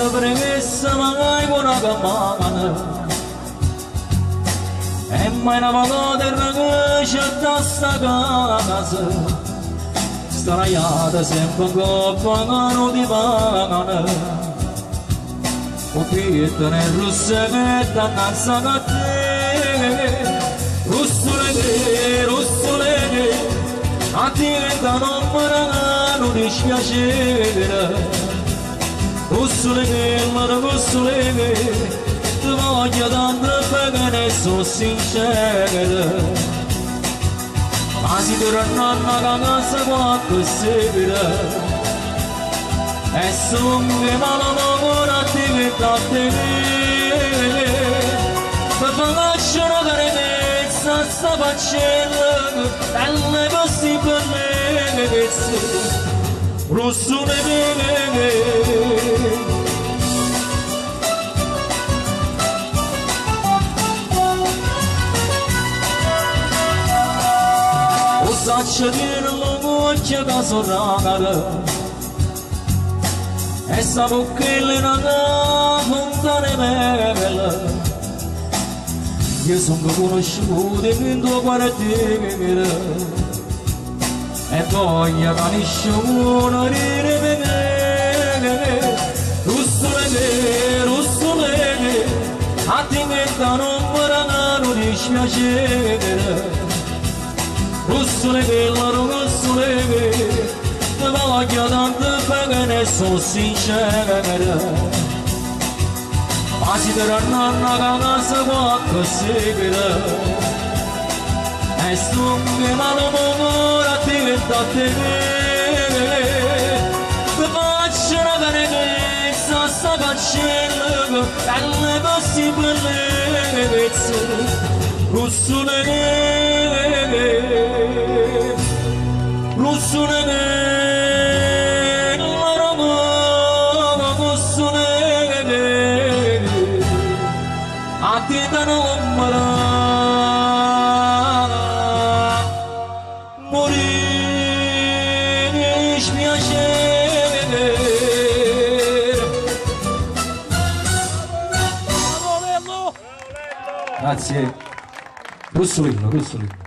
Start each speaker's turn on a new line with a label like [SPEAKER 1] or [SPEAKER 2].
[SPEAKER 1] premessa mai buona campana e mai una volta terra che c'è da sta casa straiata sempre in coppa che non ti pagano o pietta nel russo che t'annanza a te russole che a diventa non mi dispiacere russole che ti voglio tanto perché ne sono sincera ma si torna a casa quando sera e sono che malamo a diventa te per farci una carezza sta facendo dalle possibili russole saçlarını mucca gasorana essa bocchellina fontane bella io sono conosciuto in tuo quartiere e voglia canisce morire russole a diventa non mi dispiacere russole che ti voglio tanto perché ne sono sincera ma si torna a casa quando sera e sono che malamo a diventa te ti faccio una carezza sta facendo dalle possibili russole a te da non morire spiacere grazie Russolino